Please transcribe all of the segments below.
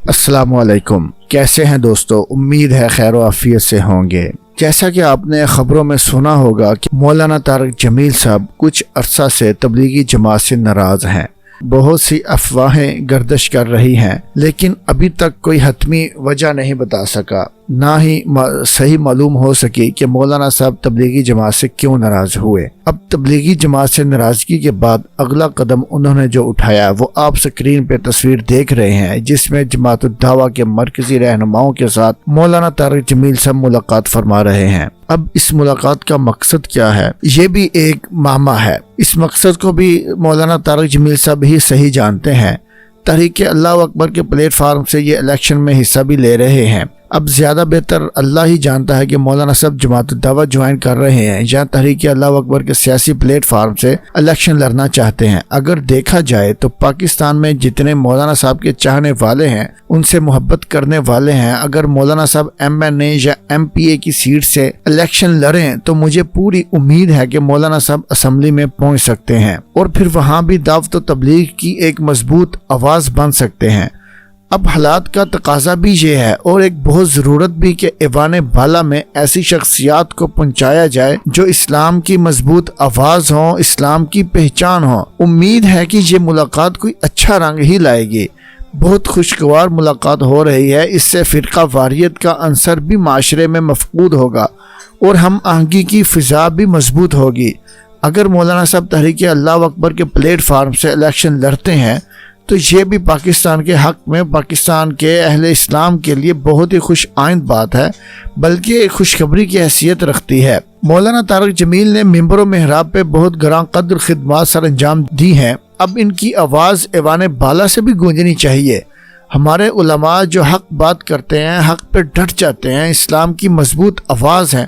السلام علیکم، کیسے ہیں دوستو؟ امید ہے خیر و عافیت سے ہوں گے۔ جیسا کہ آپ نے خبروں میں سنا ہوگا کہ مولانا طارق جمیل صاحب کچھ عرصہ سے تبلیغی جماعت سے ناراض ہیں۔ بہت سی افواہیں گردش کر رہی ہیں، لیکن ابھی تک کوئی حتمی وجہ نہیں بتا سکا، نہ ہی صحیح معلوم ہو سکی کہ مولانا صاحب تبلیغی جماعت سے کیوں ناراض ہوئے۔ اب تبلیغی جماعت سے ناراضگی کے بعد اگلا قدم انہوں نے جو اٹھایا وہ آپ سکرین پہ تصویر دیکھ رہے ہیں، جس میں جماعت الدعوہ کے مرکزی رہنماؤں کے ساتھ مولانا طارق جمیل صاحب ملاقات فرما رہے ہیں۔ اب اس ملاقات کا مقصد کیا ہے، یہ بھی ایک معمہ ہے۔ اس مقصد کو بھی مولانا طارق جمیل صاحب ہی صحیح جانتے ہیں۔ تحریک اللہ اکبر کے پلیٹ فارم سے یہ الیکشن میں حصہ بھی لے رہے ہیں۔ اب زیادہ بہتر اللہ ہی جانتا ہے کہ مولانا صاحب جماعت الدعوہ جوائن کر رہے ہیں یا تحریک اللہ اکبر کے سیاسی پلیٹ فارم سے الیکشن لڑنا چاہتے ہیں۔ اگر دیکھا جائے تو پاکستان میں جتنے مولانا صاحب کے چاہنے والے ہیں، ان سے محبت کرنے والے ہیں، اگر مولانا صاحب MNA یا MPA کی سیٹ سے الیکشن لڑیں تو مجھے پوری امید ہے کہ مولانا صاحب اسمبلی میں پہنچ سکتے ہیں اور پھر وہاں بھی دعوت و تبلیغ کی ایک مضبوط آواز بن سکتے ہیں۔ اب حالات کا تقاضا بھی یہ ہے اور ایک بہت ضرورت بھی کہ ایوان بالا میں ایسی شخصیات کو پہنچایا جائے جو اسلام کی مضبوط آواز ہوں، اسلام کی پہچان ہوں۔ امید ہے کہ یہ ملاقات کوئی اچھا رنگ ہی لائے گی۔ بہت خوشگوار ملاقات ہو رہی ہے، اس سے فرقہ واریت کا عنصر بھی معاشرے میں مفقود ہوگا اور ہم آہنگی کی فضا بھی مضبوط ہوگی۔ اگر مولانا صاحب تحریک اللہ اکبر کے پلیٹ فارم سے الیکشن لڑتے ہیں تو یہ بھی پاکستان کے حق میں، پاکستان کے اہل اسلام کے لیے بہت ہی خوش آئند بات ہے، بلکہ خوشخبری کی حیثیت رکھتی ہے۔ مولانا طارق جمیل نے ممبر و محراب پہ بہت گراں قدر خدمات سر انجام دی ہیں، اب ان کی آواز ایوان بالا سے بھی گونجنی چاہیے۔ ہمارے علماء جو حق بات کرتے ہیں، حق پہ ڈٹ جاتے ہیں، اسلام کی مضبوط آواز ہیں،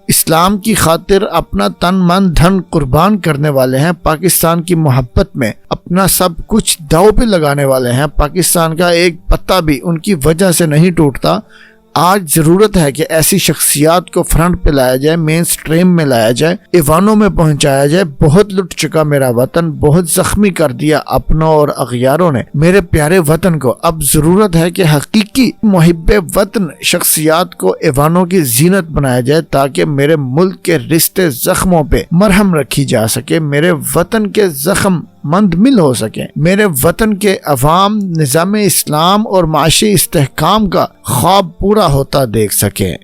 اسلام کی خاطر اپنا تن من دھن قربان کرنے والے ہیں، پاکستان کی محبت میں اپنا سب کچھ داؤ پہ لگانے والے ہیں، پاکستان کا ایک پتا بھی ان کی وجہ سے نہیں ٹوٹتا۔ آج ضرورت ہے کہ ایسی شخصیات کو فرنٹ پہ لایا جائے، مین سٹریم میں لایا جائے، ایوانوں میں پہنچایا جائے۔ بہت لٹ چکا میرا وطن، بہت زخمی کر دیا اپنوں اور اغیاروں نے میرے پیارے وطن کو۔ اب ضرورت ہے کہ حقیقی محب وطن شخصیات کو ایوانوں کی زینت بنایا جائے تاکہ میرے ملک کے رشتے زخموں پہ مرہم رکھی جا سکے، میرے وطن کے زخم مندمل ہو سکے، میرے وطن کے عوام نظام اسلام اور معاشی استحکام کا خواب پورا ہوتا دیکھ سکیں۔